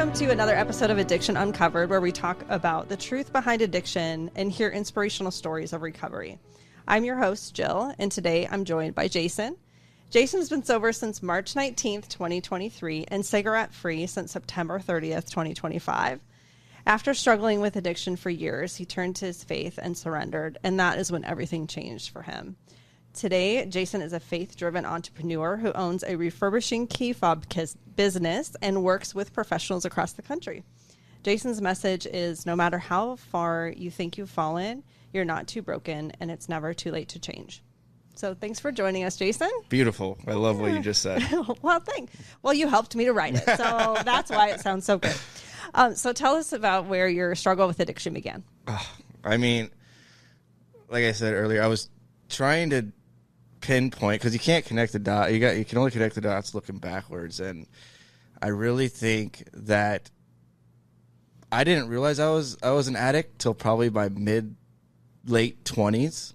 Welcome to another episode of Addiction Uncovered, where we talk about the truth behind addiction and hear inspirational stories of recovery. I'm your host, Jill, and today I'm joined by Jason. Jason has been sober since March 19th, 2023, and cigarette-free since September 30th, 2025. After struggling with addiction for years, he turned to his faith and surrendered, and that is when everything changed for him. Today, Jason is a faith-driven entrepreneur who owns a refurbishing key fob business and works with professionals across the country. Jason's message is, no matter how far you think you've fallen, you're not too broken, and it's never too late to change. So thanks for joining us, Jason. Beautiful. I love what you just said. Well, thanks. Well, you helped me to write it, so that's why it sounds so good. So tell us about where your struggle with addiction began. I mean, like I said earlier, I was trying to pinpoint, because you can't connect the dots. You can only connect the dots looking backwards, and I really think that I didn't realize I was an addict till probably my late 20s.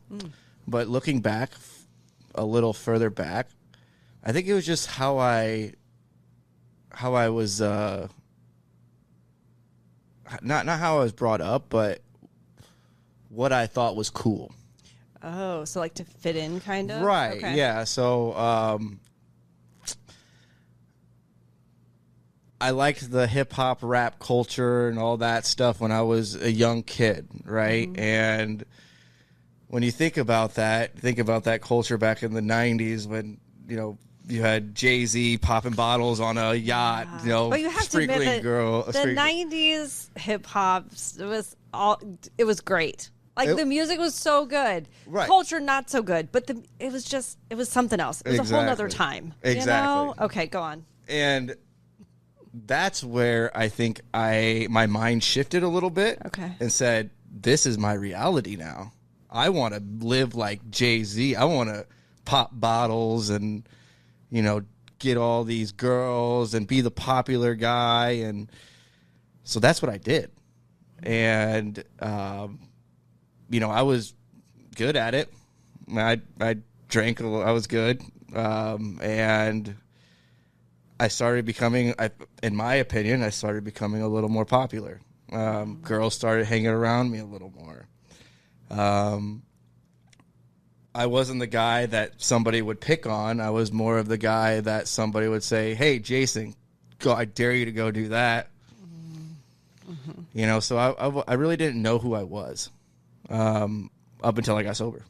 But looking back a little further back, I think it was just how I was not how I was brought up, but what I thought was cool. Oh, so like to fit in, kind of? Right, okay. Yeah. So I liked the hip-hop rap culture and all that stuff when I was a young kid, right? Mm-hmm. And when you think about that culture back in the 90s when, you had Jay-Z popping bottles on a yacht, but you have to admit that the 90s hip-hop, it was great. Like, the music was so good. Right. Culture, not so good. But it was something else. It was a whole other time. Exactly. Okay, go on. And that's where I think my mind shifted a little bit. Okay. And said, this is my reality now. I want to live like Jay-Z. I want to pop bottles and, get all these girls and be the popular guy. And so that's what I did. And, I was good at it. I drank a little. I was good. And I started becoming, in my opinion, a little more popular. Girls started hanging around me a little more. I wasn't the guy that somebody would pick on. I was more of the guy that somebody would say, hey, Jason, I dare you to go do that. Mm-hmm. So I really didn't know who I was up until I got sober.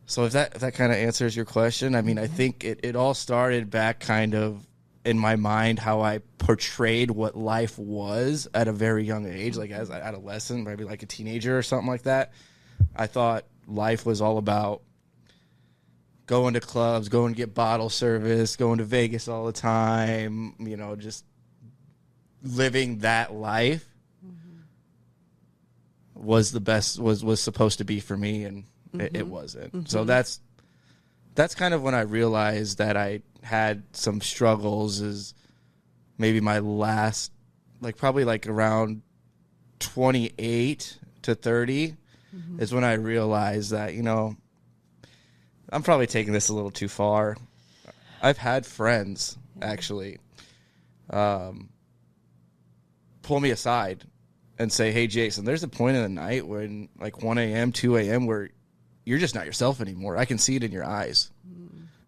So if that kind of answers your question, I mean, I think it all started back kind of in my mind how I portrayed what life was at a very young age, like as an adolescent, maybe like a teenager or something like that. I thought life was all about going to clubs, going to get bottle service, going to Vegas all the time, just living that life was the best, was supposed to be for me, and it wasn't. Mm-hmm. So that's kind of when I realized that I had some struggles, is maybe my last, probably around 28 to 30 is when I realized that, I'm probably taking this a little too far. I've had friends actually pull me aside and say, hey, Jason, there's a point in the night when 1 a.m., 2 a.m. where you're just not yourself anymore. I can see it in your eyes.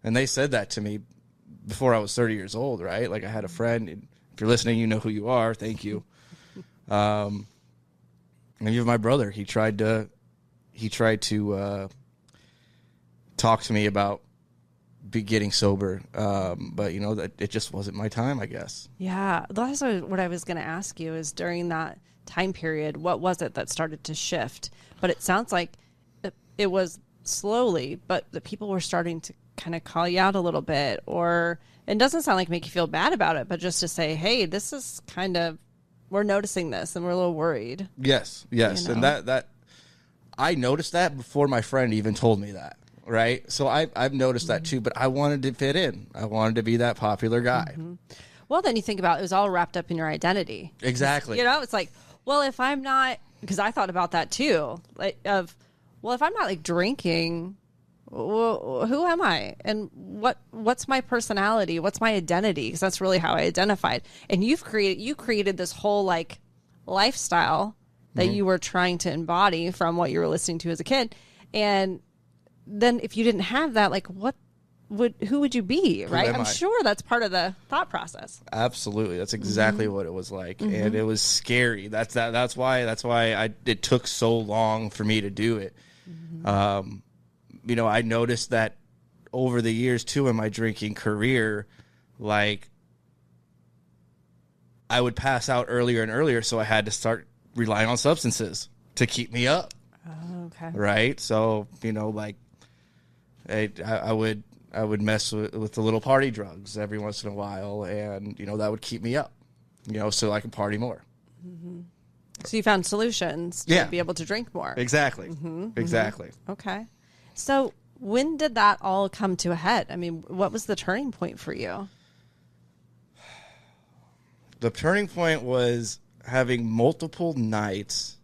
And they said that to me before I was 30 years old, right? I had a friend, and if you're listening, you know who you are. Thank you. And even my brother, he tried to talk to me about getting sober, but that it just wasn't my time, I guess. Yeah, that's what I was going to ask you, is during that time period, what was it that started to shift? But it sounds like it was slowly, but the people were starting to kind of call you out a little bit, or it doesn't sound like make you feel bad about it, but just to say, hey, this is kind of, we're noticing this and we're a little worried. Yes. And that I noticed that before my friend even told me that, right? So I've noticed that too, but I wanted to fit in. I wanted to be that popular guy. Mm-hmm. Well, then you think about it was all wrapped up in your identity. Exactly. It's like, well, if I'm not, because I thought about that too, if I'm not drinking, who am I? And what's my personality? What's my identity? Because that's really how I identified. And you created this whole like lifestyle that you were trying to embody from what you were listening to as a kid. And then if you didn't have that, like who would you be, right? I'm sure that's part of the thought process. Absolutely. That's exactly what it was like. And it was scary. That's why it took so long for me to do it. I noticed that over the years too in my drinking career, like I would pass out earlier and earlier, so I had to start relying on substances to keep me up. Oh, okay. Right? So, like I would mess with the little party drugs every once in a while, and that would keep me up, so I could party more. So you found solutions to be able to drink more. Exactly. Exactly. Okay. So when did that all come to a head? I mean, what was the turning point for you? The turning point was having multiple nights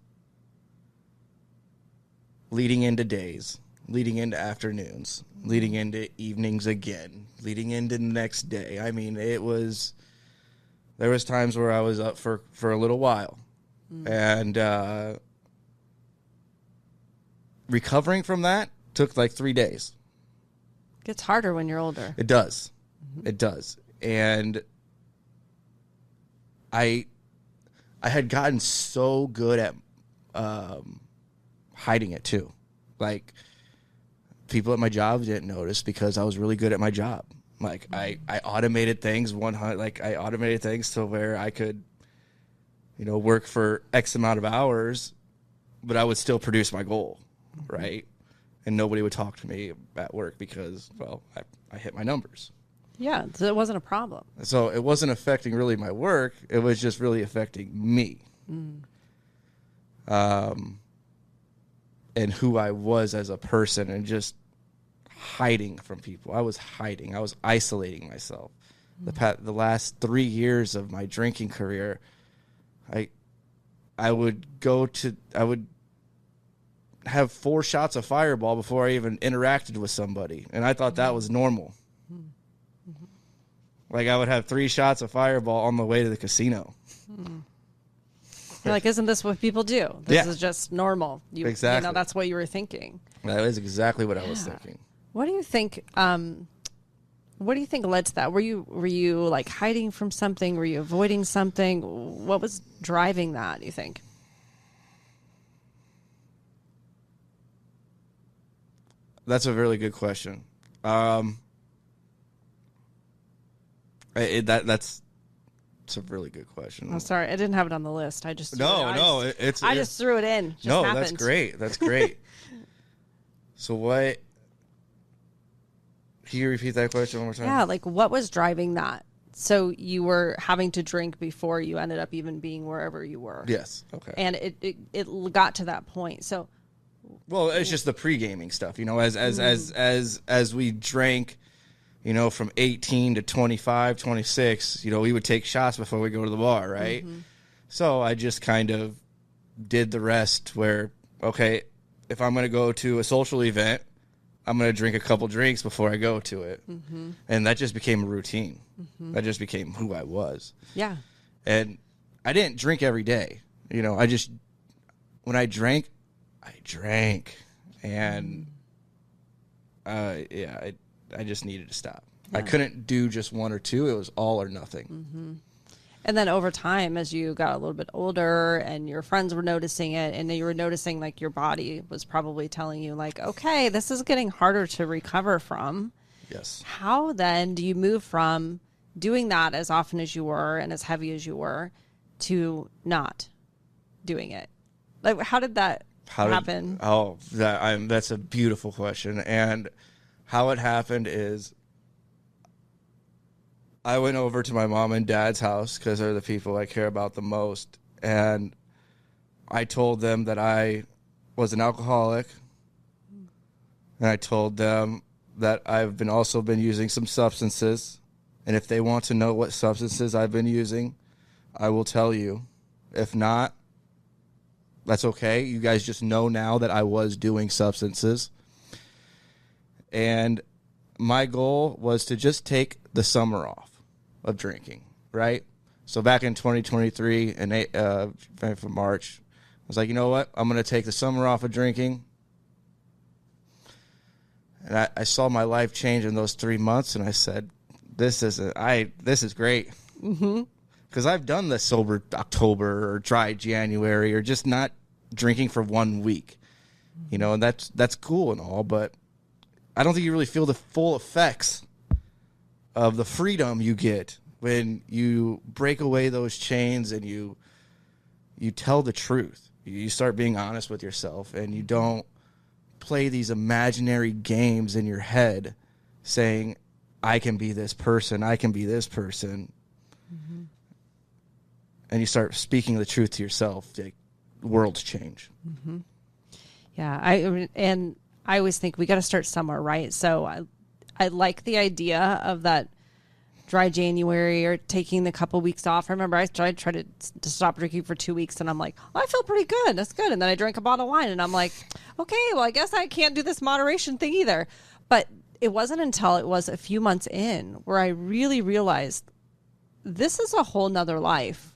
leading into days, leading into afternoons, leading into evenings again, leading into the next day. I mean, there was times where I was up for a little while. And recovering from that took like 3 days. Gets harder when you're older. It does. It does. And I had gotten so good at hiding it too. Like people at my job didn't notice because I was really good at my job. Like I automated things I automated things to where I could work for X amount of hours, but I would still produce my goal, right? And nobody would talk to me at work because, well, I hit my numbers. Yeah, so it wasn't a problem. So it wasn't affecting really my work. It was just really affecting me. And who I was as a person and just hiding from people. I was hiding. I was isolating myself. The last 3 years of my drinking career, I would have 4 shots of Fireball before I even interacted with somebody, and I thought that was normal. Like I would have 3 shots of Fireball on the way to the casino. You're like, isn't this what people do? This is just normal. Exactly. That's what you were thinking. That is exactly what I was thinking. What do you think? What do you think led to that? Were you like hiding from something? Were you avoiding something? What was driving that, you think? That's a really good question. That's a really good question. I'm sorry, I didn't have it on the list. I just I just threw it in. Just no, happened. That's great. That's great. So what? Can you repeat that question one more time? Yeah, like what was driving that? So you were having to drink before you ended up even being wherever you were. Yes. Okay. And it got to that point. So. Well, it's just the pre-gaming stuff, as we drank, from 18 to 25, 26, we would take shots before we go to the bar, right? So I just kind of did the rest where, okay, if I'm going to go to a social event, I'm going to drink a couple drinks before I go to it. And that just became a routine. That just became who I was. Yeah. And I didn't drink every day. When I drank, and I just needed to stop. Yeah. I couldn't do just one or two. It was all or nothing. And then over time, as you got a little bit older and your friends were noticing it, and then you were noticing like your body was probably telling you like, okay, this is getting harder to recover from. Yes. How then do you move from doing that as often as you were and as heavy as you were to not doing it? Like, how did that happen? That's a beautiful question. And how it happened is I went over to my mom and dad's house because they're the people I care about the most. And I told them that I was an alcoholic. And I told them that I've also been using some substances. And if they want to know what substances I've been using, I will tell you. If not, that's okay. You guys just know now that I was doing substances. And my goal was to just take the summer off of drinking, right? So back in 2023, for March, I was like, you know what? I'm going to take the summer off of drinking. And I saw my life change in those 3 months, and I said, this is great. Mm-hmm. Because I've done the sober October or dry January or just not drinking for 1 week. You know, and that's cool and all, but I don't think you really feel the full effects of the freedom you get when you break away those chains and you tell the truth. You start being honest with yourself, and you don't play these imaginary games in your head saying, I can be this person, I can be this person. Mm-hmm. And you start speaking the truth to yourself. Like, worlds change. Mm-hmm. Yeah, I always think we got to start somewhere, right? So I like the idea of that dry January or taking the couple weeks off. I remember I tried to stop drinking for 2 weeks, and I'm like, oh, I feel pretty good. That's good. And then I drank a bottle of wine, and I'm like, okay, well, I guess I can't do this moderation thing either. But it wasn't until it was a few months in where I really realized this is a whole nother life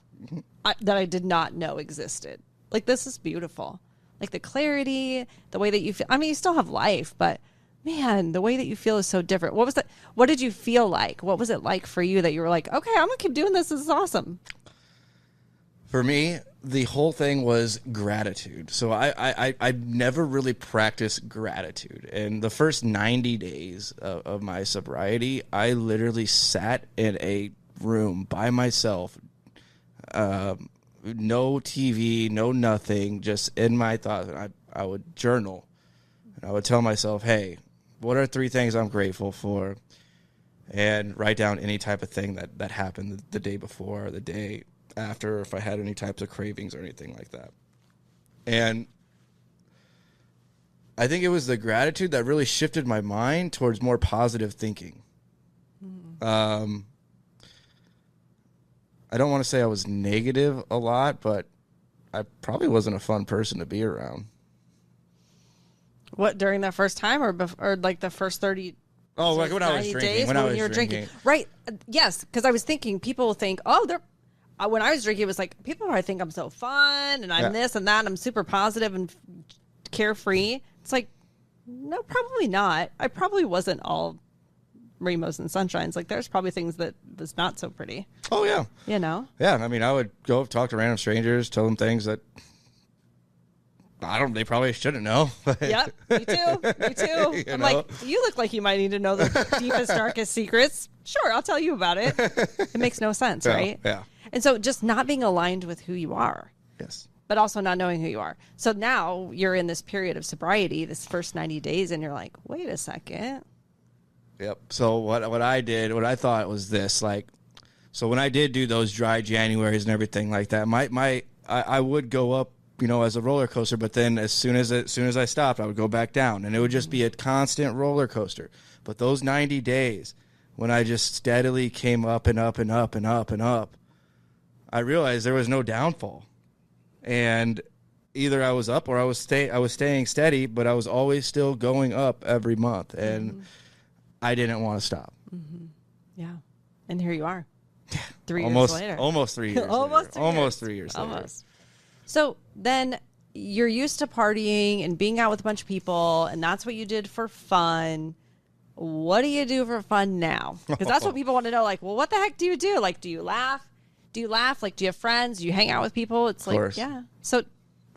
that I did not know existed. Like, this is beautiful. Like, the clarity, the way that you feel. I mean, you still have life, but man, the way that you feel is so different. What was that? What did you feel like? What was it like for you that you were like, okay, I'm going to keep doing this. This is awesome. For me, the whole thing was gratitude. So I never really practiced gratitude. And the first 90 days of my sobriety, I literally sat in a room by myself, no TV, no nothing, just in my thoughts. And I would journal. And I would tell myself, hey, what are 3 things I'm grateful for? And write down any type of thing that happened the day before or the day after, if I had any types of cravings or anything like that. And I think it was the gratitude that really shifted my mind towards more positive thinking. Mm-hmm. I don't want to say I was negative a lot, but I probably wasn't a fun person to be around. What, during that first time or like the first 30? Oh, like when I was drinking. When you were drinking. Right. Yes. Because I was thinking people think, when I was drinking, it was like, people probably think I'm so fun and I'm this and that. And I'm super positive and carefree. It's like, no, probably not. I probably wasn't all rainbows and sunshines. Like, there's probably things that was not so pretty. Oh, yeah. You know? Yeah. I mean, I would go talk to random strangers, tell them things that they probably shouldn't know. Yep, me too. I'm like, you look like you might need to know the deepest, darkest secrets. Sure, I'll tell you about it. It makes no sense, right? Yeah. And so just not being aligned with who you are. Yes. But also not knowing who you are. So now you're in this period of sobriety, this first 90 days, and you're like, wait a second. Yep. So what I thought was this, like, so when I did do those dry Januaries and everything like that, I would go up, as a roller coaster, but then as soon as I stopped, I would go back down, and it would just be a constant roller coaster. But those 90 days, when I just steadily came up and up and up and up and up, I realized there was no downfall. And either I was up or I was staying steady, but I was always still going up every month, and I didn't want to stop. Mm-hmm. Yeah. And here you are. 3 years later. Almost 3 years. Almost 3 years later. Almost. So then you're used to partying and being out with a bunch of people, and that's what you did for fun. What do you do for fun now? Because that's what people want to know. Like, well, what the heck do you do? Like, do you laugh? Like, do you have friends? Do you hang out with people? It's like, course. Yeah. So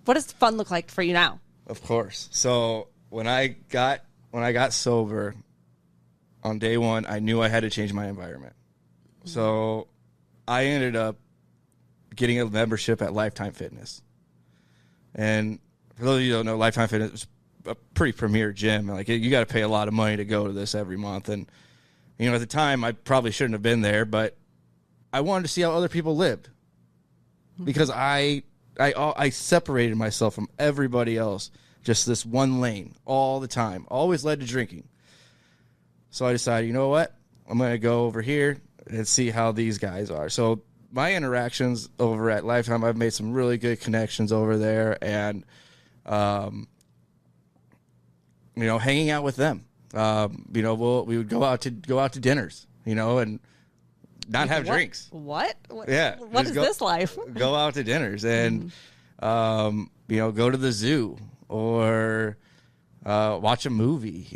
what does fun look like for you now? Of course. So when I got sober on day 1, I knew I had to change my environment. Mm-hmm. So I ended up getting a membership at Lifetime Fitness. And for those of you who don't know, Lifetime Fitness is a pretty premier gym. Like, you got to pay a lot of money to go to this every month. And, at the time, I probably shouldn't have been there, but I wanted to see how other people lived. Because I separated myself from everybody else, just this one lane all the time, always led to drinking. So I decided, you know what? I'm going to go over here and see how these guys are. So my interactions over at Lifetime, I've made some really good connections over there, and hanging out with them. We would go out to dinners, and not have drinks. What? Yeah. What is this life? Go out to dinners and, go to the zoo or watch a movie,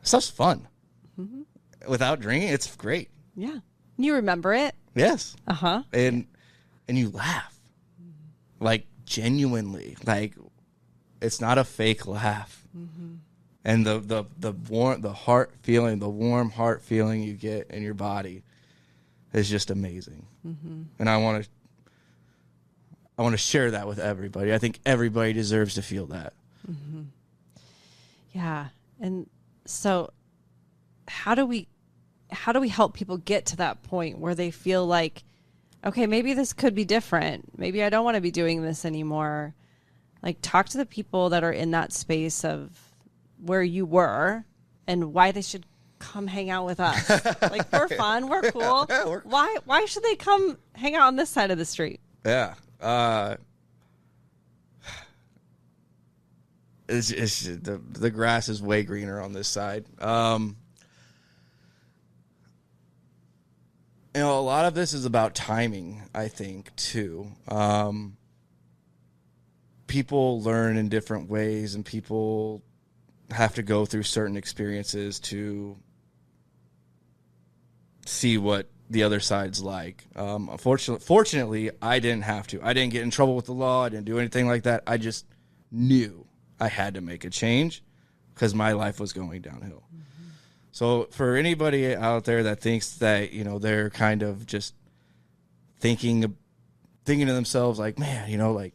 stuff's fun. Without drinking, it's great. Yeah. You remember it? Yes. Uh-huh. And you laugh. Like, genuinely. Like, it's not a fake laugh. And the warm the warm heart feeling you get in your body is just amazing. And I want to share that with everybody. I think everybody deserves to feel that. Yeah. And so how do we help people get to that point where they feel like, okay, maybe this could be different. Maybe I don't want to be doing this anymore. Like, talk to the people that are in that space of where you were and why they should come hang out with us. Like, we're fun. We're cool. Why should they come hang out on this side of the street? Yeah. It's the grass is way greener on this side. A lot of this is about timing, I think, too. People learn in different ways, and people have to go through certain experiences to see what the other side's like. Fortunately, I didn't have to. I didn't get in trouble with the law. I didn't do anything like that. I just knew I had to make a change because my life was going downhill. So for anybody out there that thinks that, they're kind of just thinking to themselves like, man,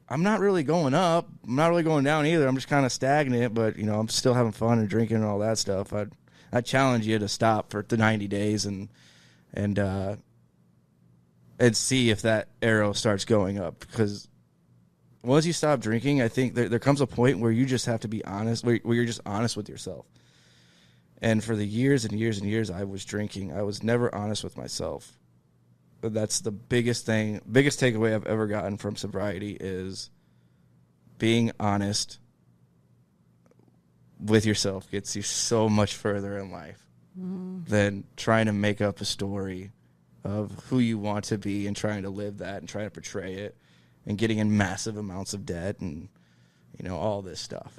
I'm not really going up. I'm not really going down either. I'm just kind of stagnant, but, I'm still having fun and drinking and all that stuff. I challenge you to stop for the 90 days and see if that arrow starts going up. Because once you stop drinking, I think there comes a point where you just have to be honest, where you're just honest with yourself. And for the years and years and years I was drinking, I was never honest with myself. But that's the biggest takeaway I've ever gotten from sobriety is being honest with yourself gets you so much further in life than trying to make up a story of who you want to be and trying to live that and trying to portray it and getting in massive amounts of debt and, all this stuff.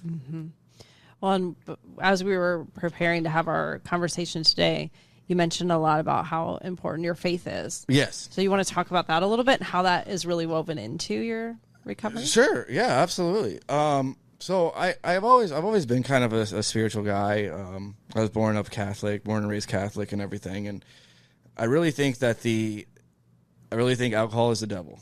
Well, and as we were preparing to have our conversation today, you mentioned a lot about how important your faith is. Yes. So you want to talk about that a little bit and how that is really woven into your recovery? Sure. Yeah, absolutely. So I've always been kind of a spiritual guy. I was born and raised Catholic and everything. And I really think alcohol is the devil.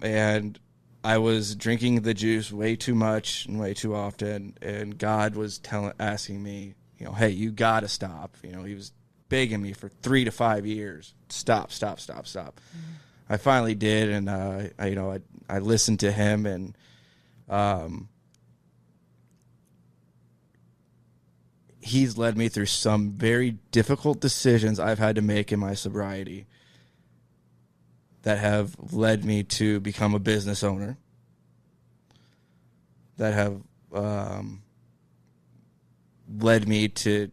And I was drinking the juice way too much and way too often. And God was asking me, hey, you got to stop. He was begging me for 3 to 5 years. Stop. I finally did. And, I listened to him and, he's led me through some very difficult decisions I've had to make in my sobriety that have led me to become a business owner, that have led me to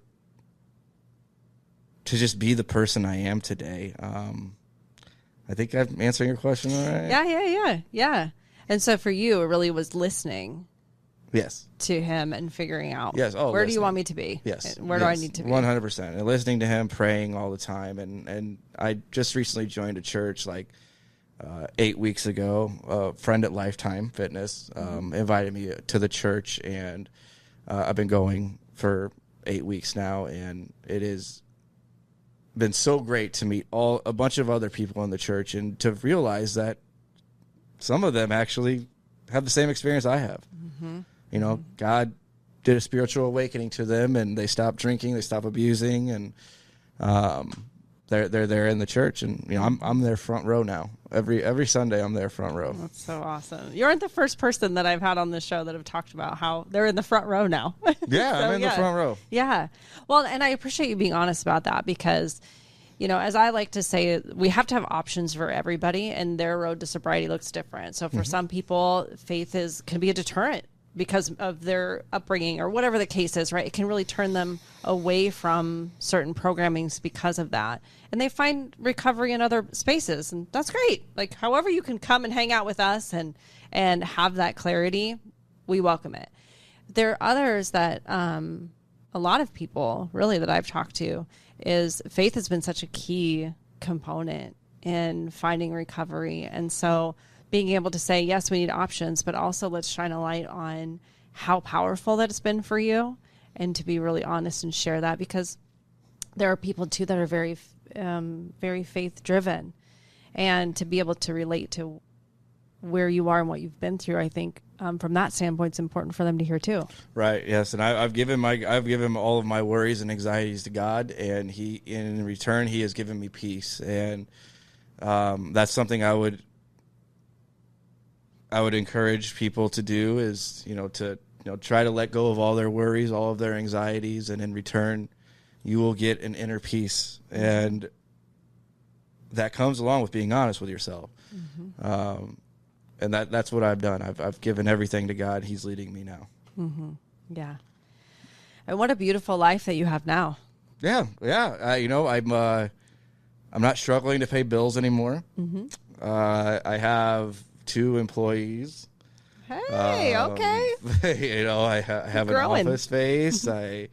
just be the person I am today. I think I'm answering your question all right. Yeah. And so for you, it really was listening. Yes. To him and figuring out. Yes. Oh, where do you want me to be? Yes. Where do I need to be? 100%. And listening to him, praying all the time. And I just recently joined a church 8 weeks ago. A friend at Lifetime Fitness invited me to the church, and I've been going for 8 weeks now, and it has been so great to meet a bunch of other people in the church and to realize that some of them actually have the same experience I have. God did a spiritual awakening to them, and they stopped drinking, they stopped abusing, and they're there in the church, and I'm their front row now. Every Sunday I'm their front row. That's so awesome. You aren't the first person that I've had on this show that have talked about how they're in the front row now. Yeah, I'm in the front row. Yeah. Well, and I appreciate you being honest about that because, as I like to say, we have to have options for everybody, and their road to sobriety looks different. So for some people, faith can be a deterrent because of their upbringing or whatever the case is, right? It can really turn them away from certain programmings because of that. And they find recovery in other spaces. And that's great. Like, however you can come and hang out with us and have that clarity, we welcome it. There are others that a lot of people really that I've talked to is faith has been such a key component in finding recovery. And so being able to say, yes, we need options, but also let's shine a light on how powerful that it's been for you, and to be really honest and share that, because there are people too that are very, very faith driven, and to be able to relate to where you are and what you've been through, I think from that standpoint, it's important for them to hear too. Right. Yes. And I've given all of my worries and anxieties to God, and in return, he has given me peace. And that's something I would encourage people to do, is, to try to let go of all their worries, all of their anxieties, and in return, you will get an inner peace. And that comes along with being honest with yourself. Mm-hmm. And that's what I've done. I've given everything to God. He's leading me now. Mm-hmm. Yeah. And what a beautiful life that you have now. Yeah. Yeah. I'm not struggling to pay bills anymore. Mm-hmm. I have 2 employees. Hey, okay. I have an office space. I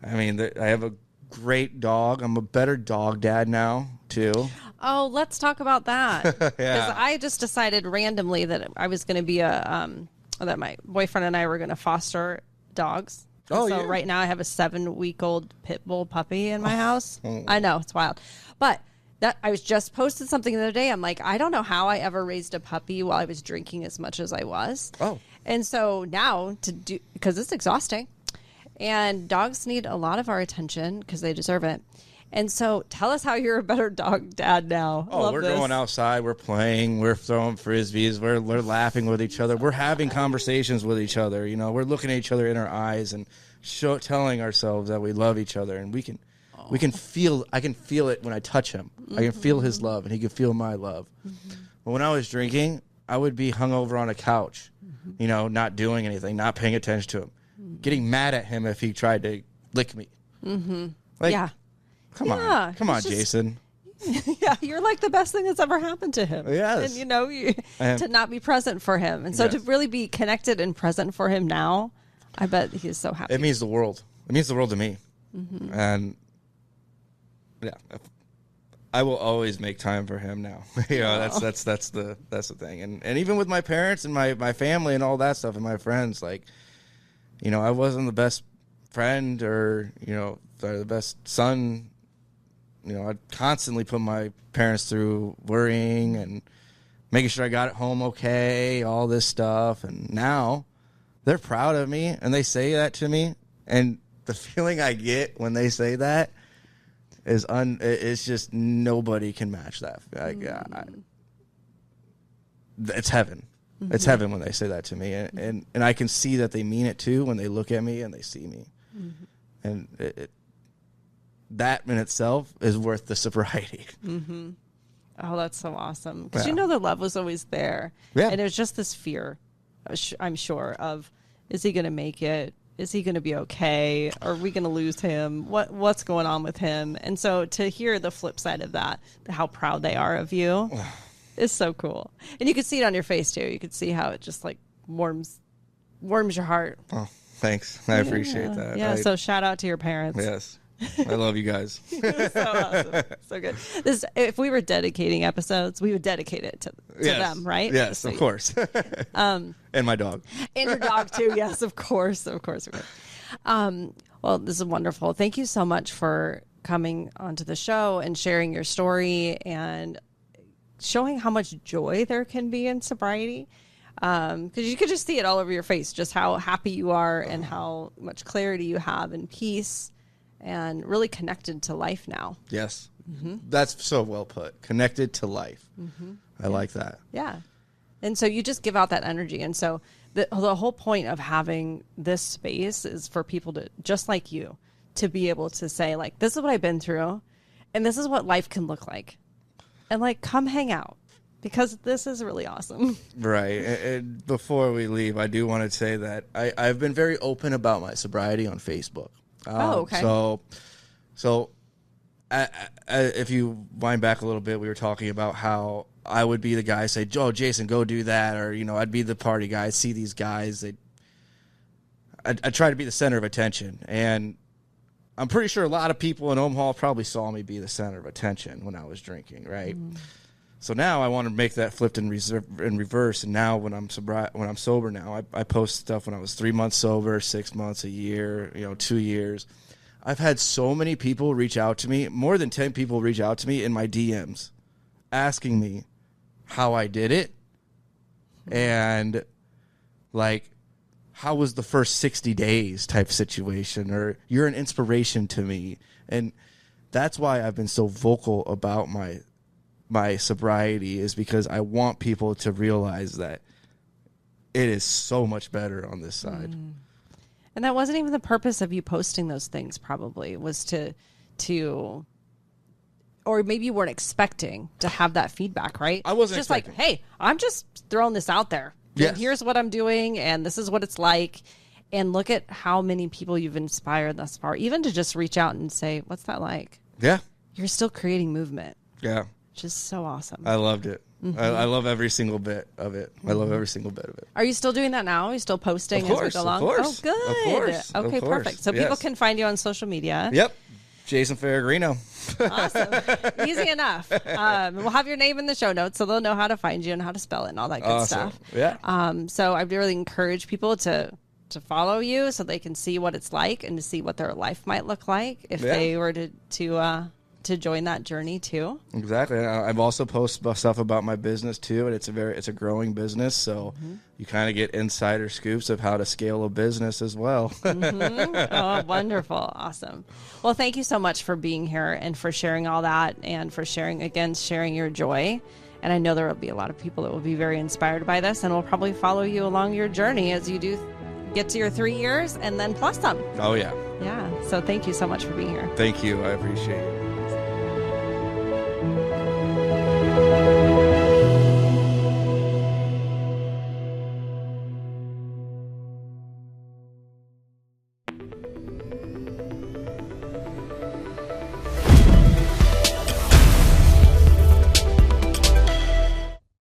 have a great dog. I'm a better dog dad now, too. Oh, let's talk about that. Because Yeah. I just decided randomly that I was going to be that my boyfriend and I were going to foster dogs. Oh, so yeah. right now I have a 7-week-old pit bull puppy in my house. I know, it's wild. But I was just posted something the other day. I'm like, I don't know how I ever raised a puppy while I was drinking as much as I was. Oh. And so now because it's exhausting, and dogs need a lot of our attention because they deserve it. And so tell us how you're a better dog dad now. Oh, we're going outside. We're playing. We're throwing frisbees. We're laughing with each other. We're having conversations with each other. We're looking at each other in our eyes and telling ourselves that we love each other. And we can feel. I can feel it when I touch him. Mm-hmm. I can feel his love, and he can feel my love. Mm-hmm. But when I was drinking, I would be hungover on a couch, not doing anything, not paying attention to him, getting mad at him if he tried to lick me. Mm-hmm. Yeah. Come on, Jason. Yeah, you're like the best thing that's ever happened to him. Yes. And to not be present for him. And so to really be connected and present for him now, I bet he's so happy. It means the world. It means the world to me. Mm-hmm. And yeah, I will always make time for him now. That's the thing. And even with my parents and my family and all that stuff and my friends, I wasn't the best friend or, the best son. I'd constantly put my parents through worrying and making sure I got home okay, all this stuff. And now they're proud of me, and they say that to me. And the feeling I get when they say that is it's just nobody can match that. It's heaven. Mm-hmm. It's heaven when they say that to me. And I can see that they mean it too when they look at me and they see me. Mm-hmm. And that in itself is worth the sobriety. Mm-hmm. Oh, that's so awesome. Because the love was always there. Yeah. And it was just this fear, I'm sure, of, is he going to make it? Is he going to be okay? Are we going to lose him? What's going on with him? And so to hear the flip side of that, how proud they are of you, is so cool. And you could see it on your face too. You could see how it just warms your heart. Oh, thanks. I appreciate that. Yeah. So shout out to your parents. Yes. I love you guys. So awesome. So good. If we were dedicating episodes, we would dedicate it to them, right? Yes, of course. And my dog. And your dog too. Yes, of course. Well, this is wonderful. Thank you so much for coming onto the show and sharing your story and showing how much joy there can be in sobriety. Because you could just see it all over your face, just how happy you are and how much clarity you have and peace. And really connected to life now. Yes. Mm-hmm. That's so well put. Connected to life. Mm-hmm. I like that. Yeah. And so you just give out that energy. And so the whole point of having this space is for people to, just like you, to be able to say, this is what I've been through, and this is what life can look like. And, come hang out. because this is really awesome. Right. And before we leave, I do want to say that I've been very open about my sobriety on Facebook. Okay. So if you wind back a little bit, we were talking about how I would be the guy say, "Oh, Jason, go do that," or I'd be the party guy. I'd see these guys. I'd try to be the center of attention, and I'm pretty sure a lot of people in Omaha probably saw me be the center of attention when I was drinking, right? So now I want to make that flipped in reverse. And now when I'm sober now, I post stuff when I was 3 months sober, 6 months, a year, 2 years. I've had so many people reach out to me, more than 10 people reach out to me in my DMs, asking me how I did it, and like, how was the first 60 days type situation, or you're an inspiration to me. And that's why I've been so vocal about my sobriety, is because I want people to realize that it is so much better on this side. And that wasn't even the purpose of you posting those things, probably, was to or maybe you weren't expecting to have that feedback, right? I wasn't just expecting. like, hey, I'm just throwing this out there. Yes. And here's what I'm doing, and this is what it's like. And look at how many people you've inspired thus far, even to just reach out and say, what's that like? Yeah. You're still creating movement. Yeah. Which is so awesome. I loved it. I love every single bit of it. I love every single bit of it. Are you still doing that now? Are you still posting Of course, as we go along? of course. Oh, good. Of course, Okay, of course. perfect. So Yes. people can find you on social media. Yep. Jason Feregrino. Awesome. Easy enough. We'll have your name in the show notes so they'll know how to find you and how to spell it and all that good Awesome. stuff. Yeah. So I really encourage people to follow you so they can see what it's like and to see what their life might look like if they were to join that journey too. Exactly. I've also posted stuff about my business too, and it's a growing business, so you kind of get insider scoops of how to scale a business as well. Oh, wonderful. Awesome. Well, thank you so much for being here and for sharing all that and for sharing your joy. And I know there will be a lot of people that will be very inspired by this and will probably follow you along your journey as you do get to your 3 years and then plus some. Oh, yeah. Yeah. So thank you so much for being here. Thank you. I appreciate it.